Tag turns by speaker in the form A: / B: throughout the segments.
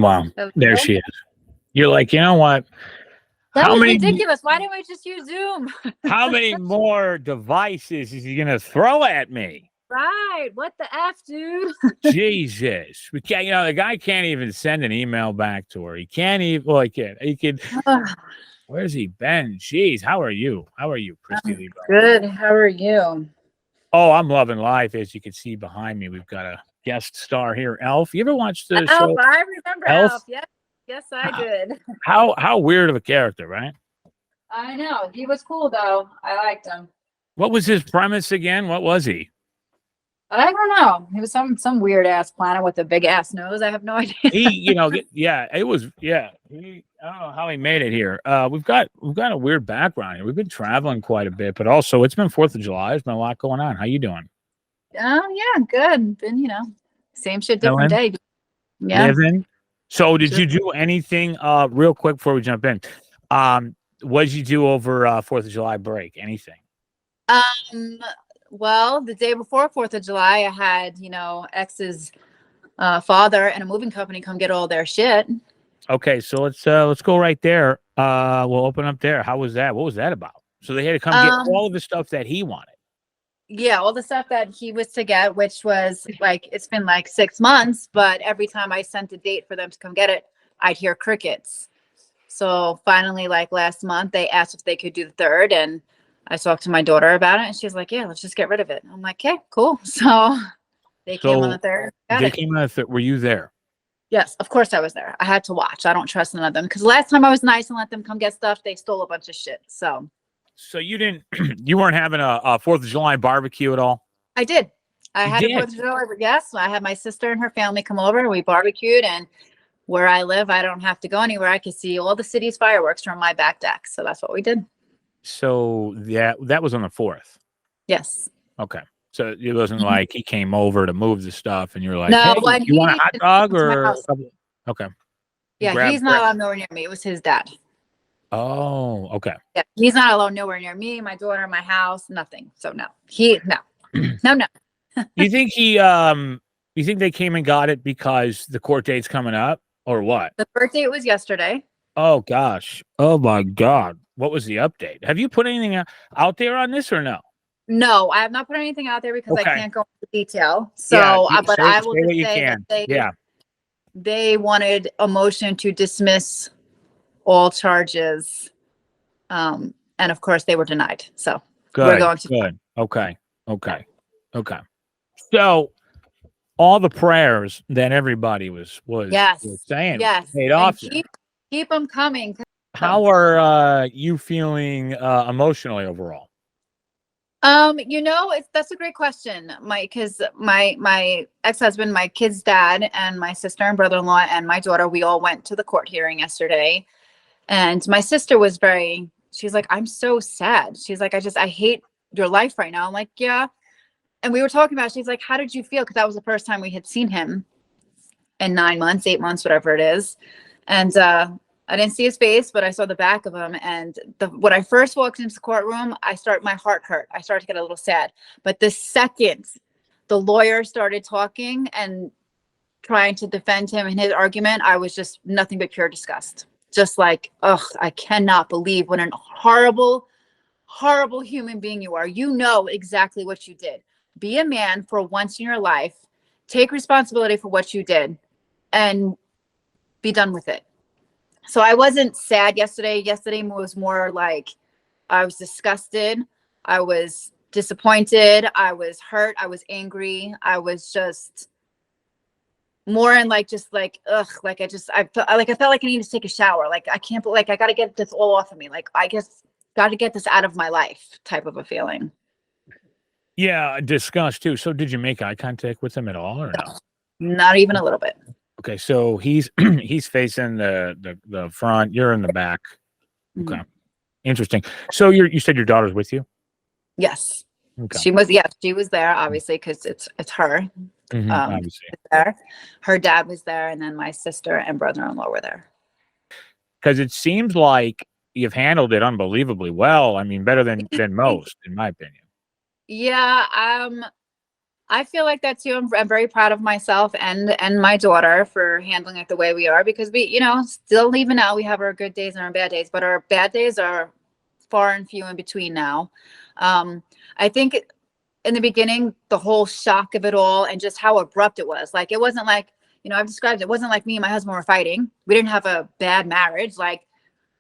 A: Wow. There she is. You're like, you know what?
B: That was ridiculous. Why didn't we just use Zoom?
A: How many more devices is he going to throw at me?
B: Right. What the F, dude?
A: Jesus. We can't, the guy can't even send an email back to her. He can't even, well, he could. Where's he been? Jeez. How are you? How are you, Kristy Lee Bella?
B: Good. How are you?
A: Oh, I'm loving life. As you can see behind me, we've got a guest star here, Elf. You ever watched the show?
B: I remember Elf. Yes, I did.
A: How weird of a character, right?
B: I know. He was cool, though. I liked him.
A: What was his premise again? What was he?
B: I don't know. He was some weird ass planet with a big ass nose. I have no idea.
A: It was. I don't know how he made it here. We've got a weird background here. We've been traveling quite a bit, but also it's been 4th of July. There's been a lot going on. How you doing?
B: Oh yeah, good. Been same shit, different day. Yeah.
A: Living. So did you do anything? Real quick before we jump in, what did you do over 4th of July break? Anything?
B: Well, the day before 4th of July, I had, ex's father and a moving company come get all their shit.
A: Okay, so let's go right there. We'll open up there. How was that? What was that about? So they had to come get all of the stuff that he wanted.
B: Yeah, all the stuff that he was to get, which was it's been 6 months, but every time I sent a date for them to come get it, I'd hear crickets. So finally, last month, they asked if they could do the 3rd, and I talked to my daughter about it, and she's like, yeah, let's just get rid of it. I'm like, okay, cool. So they came on the 3rd.
A: They came on the 3rd. Were you there?
B: Yes, of course I was there. I had to watch. I don't trust none of them because last time I was nice and let them come get stuff, they stole a bunch of shit. So
A: you didn't, you weren't having a 4th of July barbecue at all?
B: I did. I had a 4th of July. Yes, I had my sister and her family come over. We barbecued, and where I live, I don't have to go anywhere. I can see all the city's fireworks from my back deck. So that's what we did.
A: So that was on the 4th.
B: Yes.
A: Okay. So it wasn't like he came over to move the stuff and you're like,
B: no,
A: hey, you want a hot dog or? Okay.
B: Yeah, he's not allowed nowhere near me. It was his dad.
A: Oh, okay.
B: Yeah, he's not allowed nowhere near me, my daughter, my house, nothing. So no. No.
A: You think you think they came and got it because the court date's coming up or what?
B: The birth date was yesterday.
A: Oh gosh. Oh my God. What was the update? Have you put anything out there on this or no?
B: No, I have not put anything out there because I can't go into detail. So, but I will just say that they wanted a motion to dismiss all charges. And of course they were denied. So we're going to.
A: Good. Okay. So all the prayers that everybody was saying paid off.
B: Keep them coming.
A: How are you feeling emotionally overall?
B: That's a great question, Mike, because my ex-husband, my kid's dad, and my sister and brother-in-law and my daughter, we all went to the court hearing yesterday. And my sister was she's like, I'm so sad. She's like, I hate your life right now. I'm like, yeah. And we were talking about it. She's like, how did you feel? Because that was the first time we had seen him in 9 months, 8 months, whatever it is. And I didn't see his face, but I saw the back of him. And when I first walked into the courtroom, my heart hurt. I started to get a little sad. But the second the lawyer started talking and trying to defend him in his argument, I was just nothing but pure disgust. Just like, I cannot believe what a horrible, horrible human being you are. You know exactly what you did. Be a man for once in your life. Take responsibility for what you did and be done with it. So I wasn't sad yesterday. Yesterday was more like I was disgusted. I was disappointed. I was hurt. I was angry. I was just more in I felt like I needed to take a shower. I can't, I got to get this all off of me. I guess got to get this out of my life type of a feeling.
A: Yeah. Disgust too. So did you make eye contact with him at all or no?
B: Not even a little bit.
A: Okay, so he's facing the front. You're in the back. Okay, interesting. So you said your daughter's with you?
B: Yes.
A: Okay.
B: She was there obviously because it's her.
A: Obviously.
B: There. Her dad was there, and then my sister and brother-in-law were there.
A: Because it seems like you've handled it unbelievably well. I mean, better than most, in my opinion.
B: Yeah. I feel like that too. I'm very proud of myself and my daughter for handling it the way we are, because we, still even now we have our good days and our bad days, but our bad days are far and few in between now. I think in the beginning, the whole shock of it all and just how abrupt it was. Like, it wasn't like, I've described it wasn't like me and my husband were fighting. We didn't have a bad marriage. Like,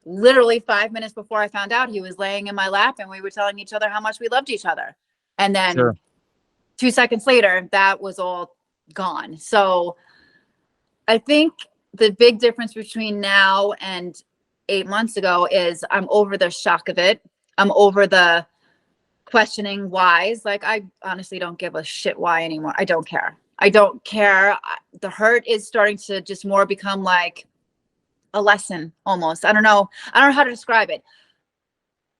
B: literally 5 minutes before I found out, he was laying in my lap and we were telling each other how much we loved each other. And then
A: Sure.
B: 2 seconds later, that was all gone. So I think the big difference between now and 8 months ago is I'm over the shock of it. I'm over the questioning whys. Like, I honestly don't give a shit why anymore. I don't care. The hurt is starting to just more become like a lesson almost. I don't know how to describe it.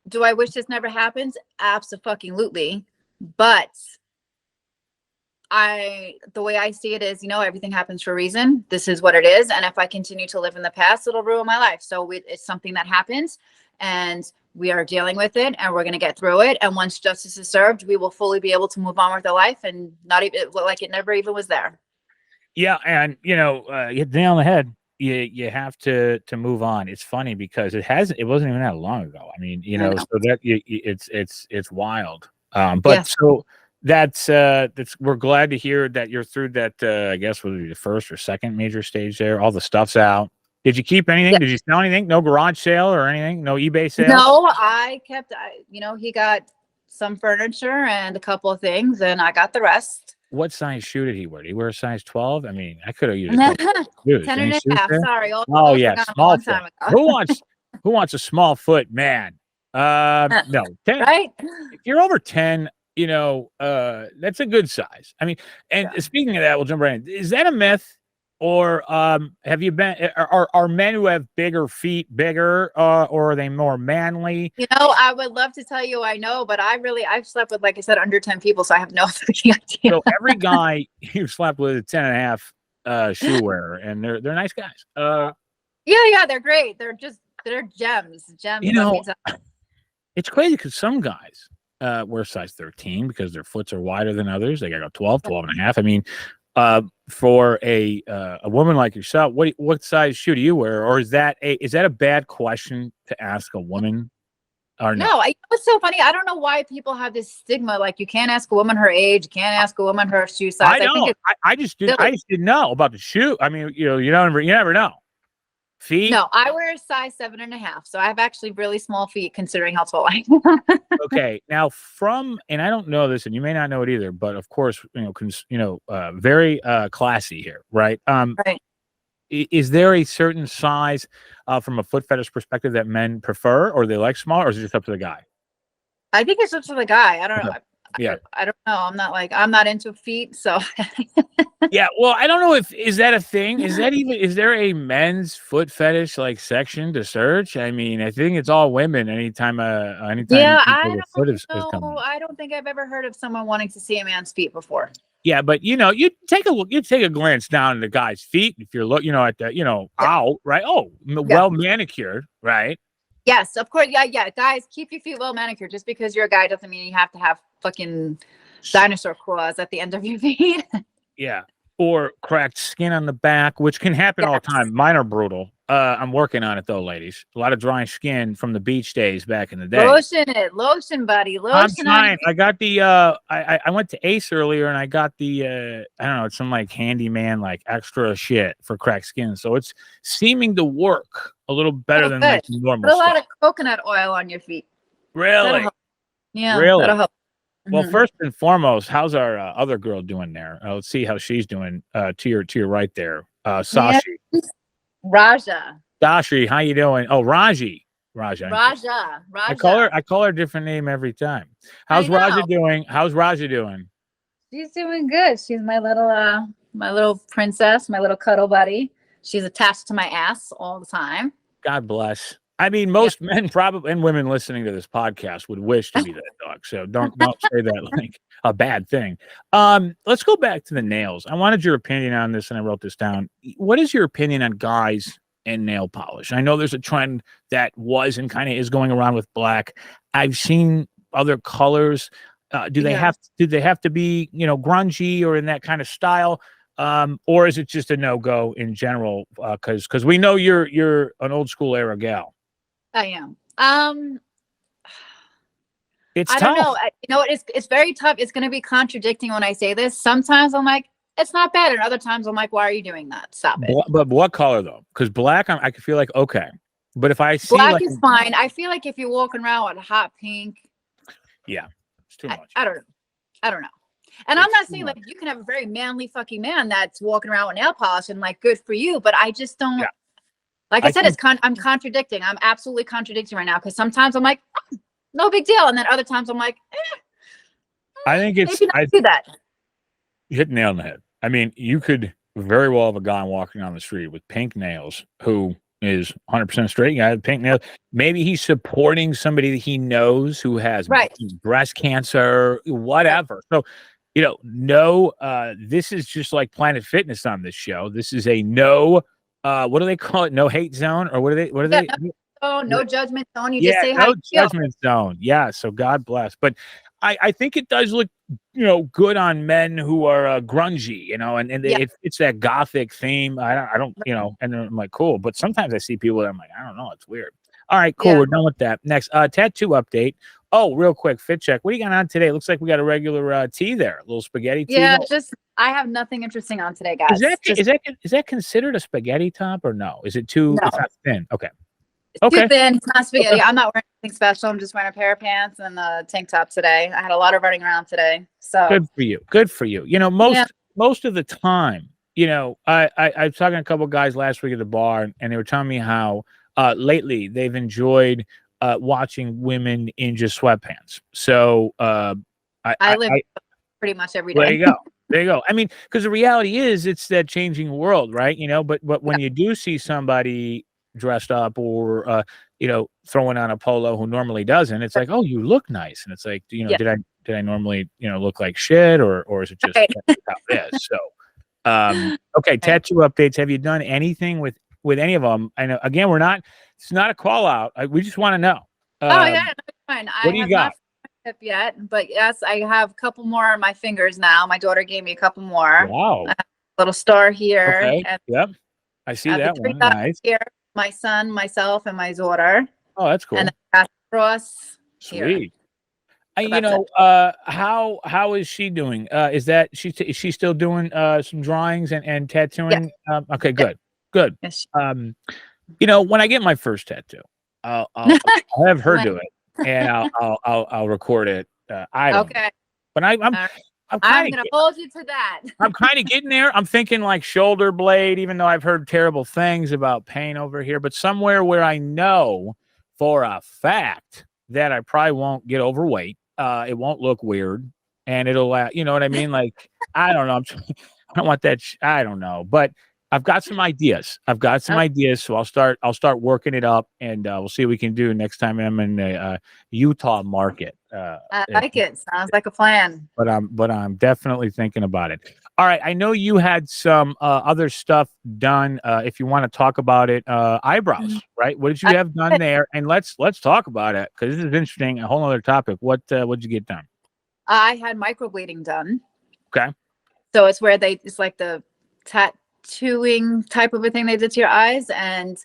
B: Do I wish this never happens? Absolutely. But the way I see it is, everything happens for a reason. This is what it is. And if I continue to live in the past, it'll ruin my life. So it's something that happens and we are dealing with it and we're going to get through it. And once justice is served, we will fully be able to move on with our life and not even like it never even was there.
A: Yeah. And, you hit the nail on the head. You have to move on. It's funny because it wasn't even that long ago. I mean, so that it's wild. So that's we're glad to hear that you're through that. I guess would be the first or second major stage there. All the stuff's out. Did you keep anything? Yeah. Did you sell anything? No garage sale or anything? No eBay sale?
B: No, I kept, he got some furniture and a couple of things and I got the rest.
A: What size shoe did he wear? Did he wear a size 12? I mean, I could have used
B: 10 and a half. Sorry.
A: Oh yeah. Small foot. Who wants a small foot, man? No. 10, right? If you're over 10, that's a good size. I mean, and speaking of that, we'll jump right in. Is that a myth? Or have you been? Are men who have bigger feet bigger, or are they more manly?
B: I would love to tell you I know, but I've slept with, like I said, under 10 people, so I have no idea.
A: So every guy you slept with is 10 and a half shoe wearer, and they're nice guys.
B: Yeah, they're great. They're gems.
A: It's crazy because some guys wear size 13 because their foots are wider than others. They got to go 12 and a half. I mean. For a woman like yourself, what size shoe do you wear, or is that a bad question to ask a woman? Or no,
B: it's so funny. I don't know why people have this stigma. Like, you can't ask a woman her age, you can't ask a woman her shoe size.
A: I know. I just didn't know about the shoe. I mean, you never know. Feet?
B: No, I wear a size 7.5, so I have actually really small feet considering how tall I am.
A: Okay, now and I don't know this, and you may not know it either, but of course, very classy here, right?
B: Right.
A: Is there a certain size from a foot fetish perspective that men prefer, or they like smaller, or is it just up to the guy?
B: I think it's up to the guy. I don't know.
A: Yeah.
B: I don't know. I'm not into feet, so.
A: Yeah, well, I don't know is that a thing? Is there a men's foot fetish like section to search? I mean, I think it's all women anytime
B: yeah, I don't think I've ever heard of someone wanting to see a man's feet before.
A: Yeah, but you take a glance down at the guy's feet if you're looking, at the, out, right? Oh, well manicured, right?
B: Yes, of course. Yeah. Guys, keep your feet well manicured. Just because you're a guy doesn't mean you have to have fucking dinosaur claws at the end of your feet.
A: Yeah. Or cracked skin on the back, which can happen all the time. Mine are brutal. I'm working on it though, ladies. A lot of dry skin from the beach days back in the day.
B: Lotion, buddy.
A: I'm trying. I got the I went to Ace earlier and I got the I don't know, it's some like handyman like extra shit for cracked skin. So it's seeming to work a little better than like normal.
B: Put a lot of coconut oil on your feet.
A: Really?
B: Yeah.
A: Really?
B: That'll help.
A: Well, first and foremost, how's our other girl doing there? Let's see how she's doing. To your right there, Sashi.
B: Yeah. Raja.
A: Sashi, how you doing? Oh, Raji.
B: Raja.
A: I call her a different name every time. How's Raja doing?
B: She's doing good. She's my little princess, my little cuddle buddy. She's attached to my ass all the time.
A: God bless. I mean, most men probably and women listening to this podcast would wish to be that dog. So don't say that like a bad thing. Let's go back to the nails. I wanted your opinion on this, and I wrote this down. What is your opinion on guys and nail polish? I know there's a trend that was and kind of is going around with black. I've seen other colors. Do they have to be, grungy or in that kind of style? Or is it just a no-go in general? Because we know you're an old school era gal.
B: I am.
A: It's
B: I
A: tough.
B: don't know. It's very tough. It's going to be contradicting when I say this. Sometimes I'm like, it's not bad. And other times I'm like, why are you doing that? Stop it.
A: But what color though? Because black, I can feel like, okay. But if I see
B: black is fine. I feel like if you're walking around with hot pink.
A: Yeah. It's too much.
B: I don't know. And I'm not saying like you can have a very manly fucking man that's walking around with nail polish and like good for you, but I just don't. Yeah. Like I said, I'm contradicting. I'm absolutely contradicting right now because sometimes I'm like, oh, no big deal, and then other times I'm like,
A: I think it's
B: do that.
A: You hit the nail on the head. I mean, you could very well have a guy walking on the street with pink nails who is 100% straight guy with pink nails. Maybe he's supporting somebody that he knows who has breast cancer, whatever. So, this is just like Planet Fitness on this show. This is a what do they call it? No hate zone, or what are they?
B: No judgment zone. You just say
A: no judgment zone. Yeah. So God bless. But I think it does look, good on men who are grungy, it's that gothic theme. I don't, and I'm like, cool. But sometimes I see people that I'm like, I don't know. It's weird. All right, cool. Yeah. We're done with that. Next, tattoo update. Oh, real quick, fit check. What do you got on today? Looks like we got a regular tea there, a little spaghetti tea.
B: Yeah, I have nothing interesting on today, guys.
A: Is that considered a spaghetti top or no? Is it too?
B: No.
A: It's not thin. Okay.
B: It's too thin. It's not spaghetti. I'm not wearing anything special. I'm just wearing a pair of pants and a tank top today. I had a lot of running around today. So
A: good for you. Good for you. Most of the time, I was talking to a couple of guys last week at the bar, and they were telling me how lately they've enjoyed watching women in just sweatpants. So
B: I live pretty much every day.
A: There you go. I mean, because the reality is it's that changing world, right? But when you do see somebody dressed up or throwing on a polo who normally doesn't, it's like, oh, you look nice. And it's like, did I normally look like shit, or is it just how it is? So okay, tattoo updates. Have you done anything with any of them? I know, again, it's not a call out. We just want to know.
B: That's fine.
A: What do you got?
B: Not yet, but yes, I have a couple more on my fingers now. My daughter gave me a couple more.
A: Wow.
B: I have a little star here.
A: Okay. And yep. I see that one. Nice.
B: Here, my son, myself, and my daughter.
A: Oh, that's cool.
B: And then across.
A: Sweet. How is she doing? Is she still doing some drawings and tattooing?
B: Yeah.
A: Okay, good. Yes. When I get my first tattoo, I'll have her do it, and I'll record it. I don't. Okay. But I'm
B: going to hold you to that.
A: I'm kind of getting there. I'm thinking like shoulder blade, even though I've heard terrible things about pain over here, but somewhere where I know for a fact that I probably won't get overweight. It won't look weird, and it'll, you know what I mean? Like, I don't know. I don't want that. I don't know, but I've got some ideas. So I'll start working it up, and we'll see what we can do next time I'm in the Utah market.
B: I like it. Sounds like a plan.
A: But I'm definitely thinking about it. All right. I know you had some other stuff done. If you want to talk about it, eyebrows, right? What did you have done there? And let's talk about it, because this is interesting. A whole other topic. What'd you get done?
B: I had microblading done.
A: Okay.
B: So it's where it's like the tattooing type of a thing they did to your eyes, and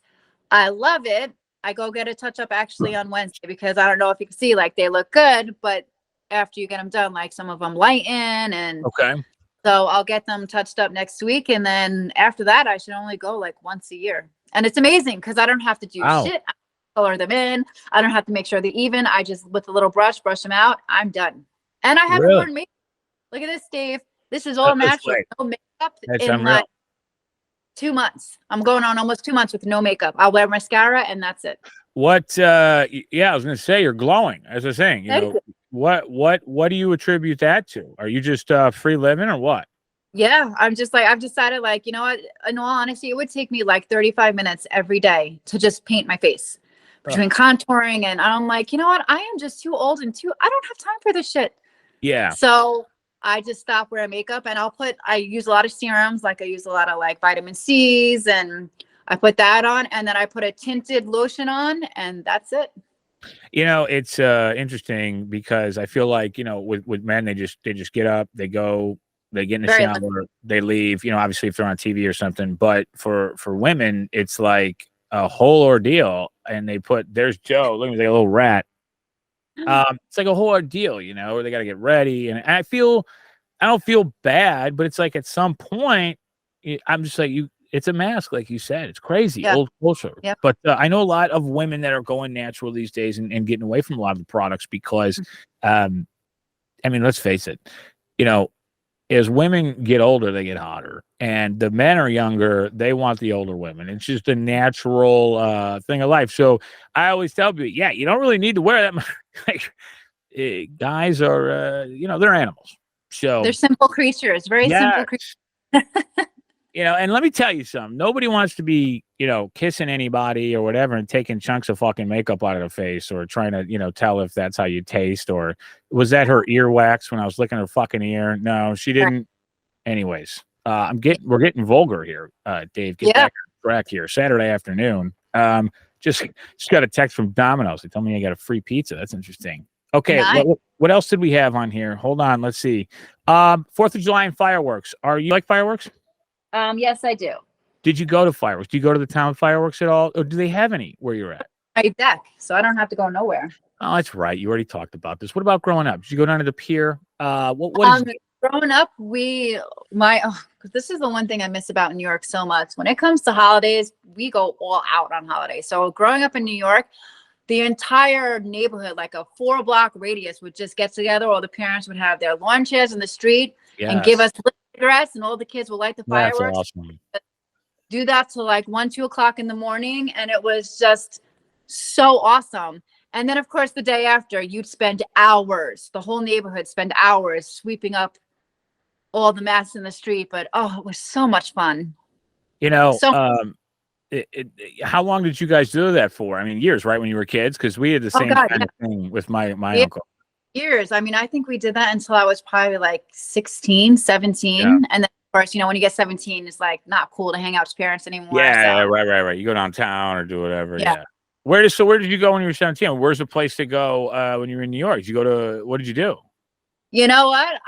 B: I love it. I go get a touch up actually on Wednesday, because I don't know if you can see, like, they look good, but after you get them done, like some of them lighten, and
A: okay.
B: So I'll get them touched up next week, and then after that, I should only go like once a year, and it's amazing because I don't have to do shit. I color them in. I don't have to make sure they're even. I just, with a little brush them out. I'm done, and I haven't worn makeup. Look at this, Dave. This is all natural. No makeup in like 2 months. I'm going on almost 2 months with no makeup. I'll wear mascara, and that's it.
A: What? I was going to say you're glowing. As I was saying, what do you attribute that to? Are you just free living, or what?
B: Yeah, I'm just like, I've decided, like, you know what? In all honesty, it would take me like 35 minutes every day to just paint my face between contouring, and I'm like, you know what? I am just too old and I don't have time for this shit.
A: Yeah.
B: So I just stop wearing makeup, and I use a lot of serums. Like, I use a lot of like vitamin C's, and I put that on, and then I put a tinted lotion on, and that's it.
A: It's interesting because I feel like, with men, they just get up, they go, they get in the
B: Very
A: shower, they leave, obviously if they're on TV or something. But for women, it's like a whole ordeal. And there's Joe, look at me like a little rat. It's like a whole ordeal, where they got to get ready. And I don't feel bad, but it's like at some point, I'm just like, it's a mask, like you said. It's crazy,
B: Yeah.
A: old culture.
B: Yep.
A: But I know a lot of women that are going natural these days and getting away from a lot of the products because, I mean, let's face it, as women get older, they get hotter, and the men are younger. They want the older women. It's just a natural thing of life. So I always tell people, yeah, you don't really need to wear that much. Like, guys are, they're animals. So
B: They're simple creatures, very simple creatures.
A: And let me tell you something. Nobody wants to be, kissing anybody or whatever and taking chunks of fucking makeup out of the face or trying to, tell if that's how you taste. Or was that her earwax when I was licking her fucking ear? No, she didn't. Anyways, we're getting vulgar here. Dave, get back on track here. Saturday afternoon. Just got a text from Domino's. They told me I got a free pizza. That's interesting. Okay,
B: Nice.
A: what else did we have on here? Hold on, let's see. 4th of July and fireworks. Are you like fireworks?
B: Yes, I do.
A: Did you go to fireworks? Do you go to the town fireworks at all? Or do they have any where you're at?
B: My deck, so I don't have to go nowhere.
A: Oh, that's right. You already talked about this. What about growing up? Did you go down to the pier? What is
B: growing up, this is the one thing I miss about New York so much. When it comes to holidays, we go all out on holidays. So growing up in New York, the entire neighborhood, like a 4-block radius, would just get together. All the parents would have their lawn chairs in the street and give us cigarettes, and all the kids would light the fireworks.
A: That's awesome.
B: Do that till like 1, 2 o'clock in the morning, and it was just so awesome. And then, of course, the day after, you'd spend hours. The whole neighborhood spend hours sweeping up all the mess in the street. But it was so much fun.
A: How long did you guys do that for? I mean, years, right? When you were kids, because we had the same kind of thing with my uncle.
B: Years. I mean, I think we did that until I was probably like 16, 17. Yeah. And then, of course, when you get 17, it's like not cool to hang out with parents anymore.
A: Yeah, so. Right. You go downtown or do whatever. Yeah. Where did you go when you were 17? Where's the place to go when you were in New York? Did you go to, what did you do?
B: You know what?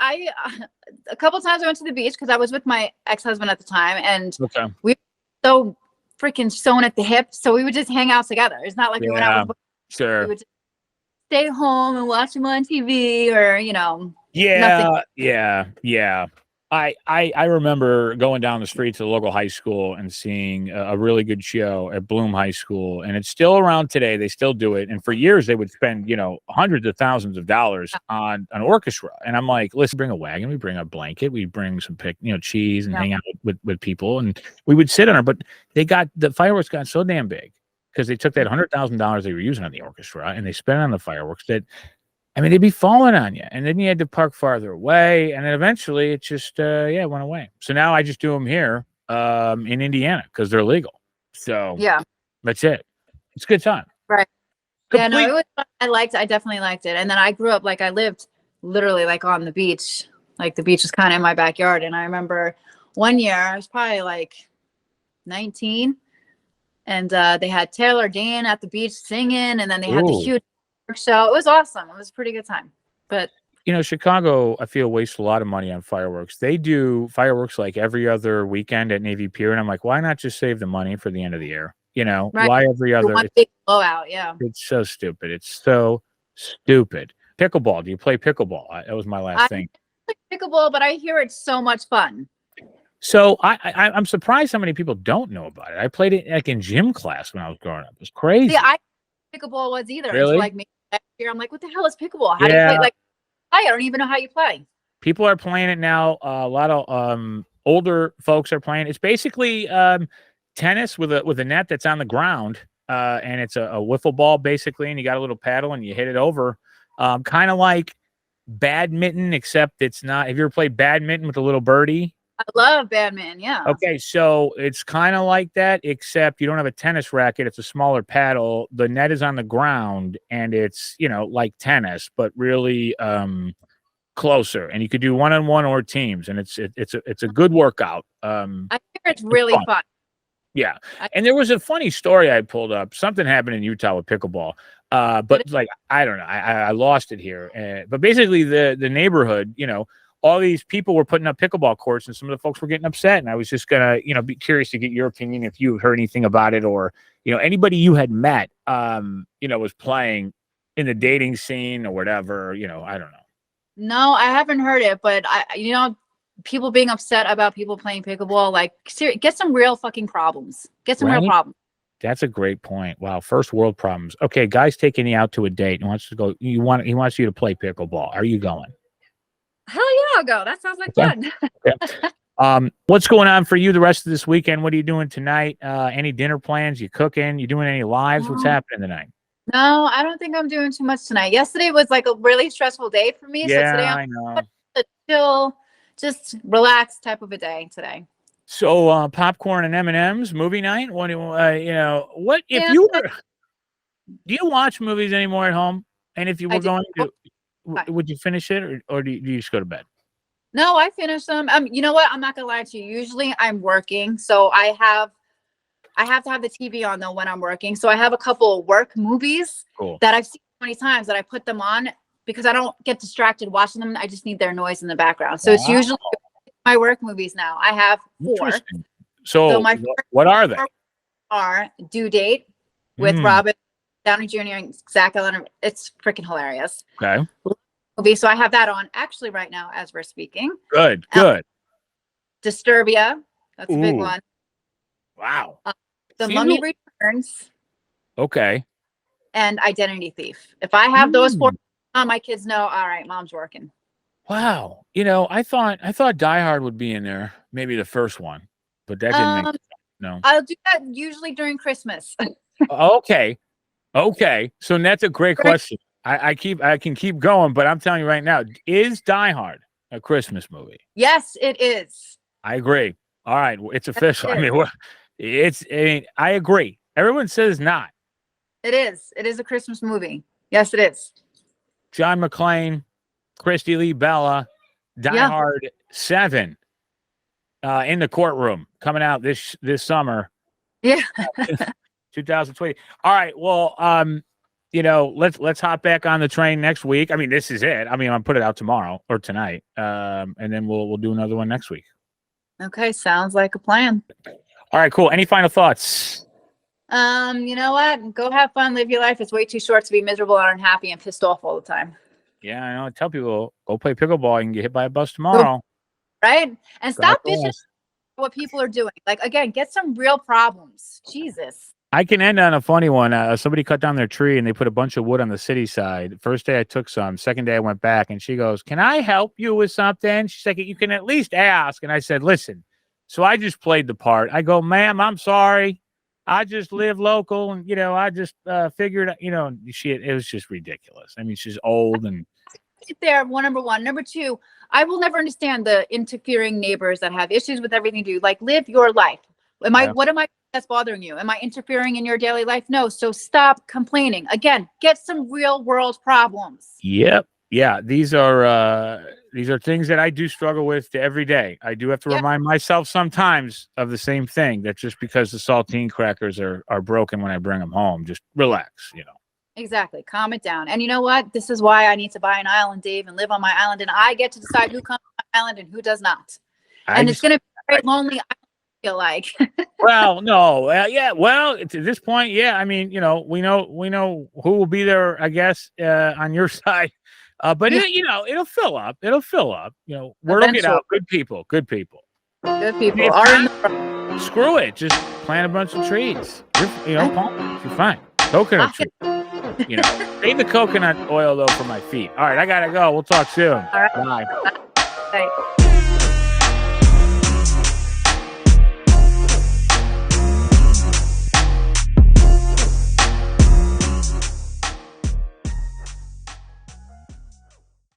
B: A couple times I went to the beach because I was with my ex-husband at the time, and we were so freaking sewn at the hip, so we would just hang out together. It's not like we went out with
A: sure.
B: We would just stay home and watch him on TV or nothing.
A: Yeah. I remember going down the street to the local high school and seeing a really good show at Bloom High School, and it's still around today. They still do it, and for years they would spend hundreds of thousands of dollars on an orchestra. And I'm like, let's bring a wagon, we bring a blanket, we bring some cheese and hang out with people, and we would sit on it. But the fireworks got so damn big because they took that $100,000 they were using on the orchestra and they spent it on the fireworks that. I mean, they'd be falling on you, and then you had to park farther away, and then eventually it just, went away. So now I just do them here in Indiana because they're legal. So that's it. It's a good time.
B: Right. Yeah, no, it was fun. I definitely liked it. And then I grew up, I lived literally on the beach. Like the beach was kind of in my backyard. And I remember one year, I was probably 19, and they had Taylor Dane at the beach singing, and then they had the huge show. It was awesome. It was a pretty good time. But
A: Chicago, I feel, wastes a lot of money on fireworks. They do fireworks every other weekend at Navy Pier, and I'm like, why not just save the money for the end of the year? Right. Why every other?
B: One big blowout. Yeah,
A: it's so stupid. It's so stupid. Pickleball. Do you play pickleball? That was my last thing.
B: I play pickleball, but I hear it's so much fun.
A: So I'm surprised how many people don't know about it. I played it in gym class when I was growing up. It was crazy.
B: Yeah, pickleball was either.
A: Really?
B: Until maybe next year, I'm like, what the hell is pickleball? How do you play? I don't even know how you play.
A: People are playing it now. A lot of older folks are playing. It's basically tennis with a net that's on the ground, and it's a wiffle ball basically, and you got a little paddle and you hit it over, kind of like badminton, except it's not. Have you ever played badminton with a little birdie?
B: I love badminton, yeah.
A: Okay, so it's kind of like that, except you don't have a tennis racket. It's a smaller paddle. The net is on the ground, and it's, like tennis, but really closer. And you could do one-on-one or teams, and it's a good workout.
B: I hear it's really fun.
A: Yeah. And there was a funny story I pulled up. Something happened in Utah with pickleball. But like, I don't know. I lost it here. But basically the neighborhood, all these people were putting up pickleball courts and some of the folks were getting upset. And I was just going to, be curious to get your opinion if you heard anything about it or, anybody you had met, was playing in the dating scene or whatever, I don't know.
B: No, I haven't heard it, but people being upset about people playing pickleball, like get some real fucking problems. Get some real problems.
A: That's a great point. Wow, first world problems. Okay, guy's taking you out to a date and wants to go. He wants you to play pickleball. Are you going?
B: Hell yeah, I'll go. That sounds like fun.
A: Okay. What's going on for you the rest of this weekend? What are you doing tonight? Any dinner plans? You cooking? You doing any lives? What's happening tonight?
B: No, I don't think I'm doing too much tonight. Yesterday was like a really stressful day for me.
A: Yeah,
B: so today
A: I know.
B: A chill, just relax type of a day today.
A: So popcorn and M&Ms, movie night. What do what if you were? Do you watch movies anymore at home? And if you were going to, would you finish it or do you just go to bed?
B: No, I finish them. You know what? I'm not gonna lie to you. Usually I'm working, so I have to have the TV on though when I'm working. So I have a couple of work movies that I've seen so many times that I put them on because I don't get distracted watching them. I just need their noise in the background. So it's usually my work movies now. I have 4.
A: So what are they?
B: Are Due Date with Robert Downey Jr. and Zach Efron. It's freaking hilarious.
A: Okay.
B: Movie. So I have that on actually right now as we're speaking.
A: Good.
B: Disturbia. That's a big one.
A: Wow.
B: The Mummy Returns.
A: Okay.
B: And Identity Thief. If I have those 4, my kids know, all right, mom's working.
A: Wow. I thought Die Hard would be in there, maybe the first one, but that didn't make sense. No.
B: I'll do that usually during Christmas.
A: Okay. So that's a great question. I can keep going, but I'm telling you right now, is Die Hard a Christmas movie?
B: Yes, it is.
A: I agree. All right, it's official. I agree. Everyone says not.
B: It is. It is a Christmas movie. Yes, it is.
A: John McClane, Kristy Lee Bella, Die Hard 7 in the courtroom coming out this summer.
B: Yeah.
A: 2020. All right. Well, let's hop back on the train next week. I mean, this is it. I mean, I'll put it out tomorrow or tonight. And then we'll do another one next week.
B: Okay, sounds like a plan.
A: All right, cool. Any final thoughts?
B: You know what? Go have fun, live your life. It's way too short to be miserable and unhappy and pissed off all the time.
A: Yeah, I know. I tell people, go play pickleball. You can get hit by a bus tomorrow.
B: Right? And stop bitching what people are doing. Like, again, get some real problems. Jesus.
A: I can end on a funny one. Somebody cut down their tree and they put a bunch of wood on the city side. First day I took some. Second day I went back and she goes, "Can I help you with something?" She's like, "You can at least ask." And I said, "Listen." So I just played the part. I go, "Ma'am, I'm sorry. I just live local, and I just figured, it was just ridiculous. I mean, she's old and
B: there. Number one, number two, I will never understand the interfering neighbors that have issues with everything. Like, live your life. What am I that's bothering you? Am I interfering in your daily life? No. So stop complaining. Again, get some real world problems.
A: Yep. Yeah. These are things that I do struggle with every day. I do have to remind myself sometimes of the same thing, that just because the saltine crackers are broken when I bring them home, just relax,
B: Exactly. Calm it down. And you know what? This is why I need to buy an island, Dave, and live on my island. And I get to decide who comes to my island and who does not. It's going to be very lonely, I feel like.
A: Well, no. Yeah. Well, to this point, yeah. I mean, we know who will be there, I guess, on your side. But it'll fill up. Word will get out. Good people. Screw it. Just plant a bunch of trees. You're fine. Coconut tree. Save the coconut oil though for my feet. All right, I gotta go. We'll talk soon.
B: All right.
A: Bye.
B: Bye.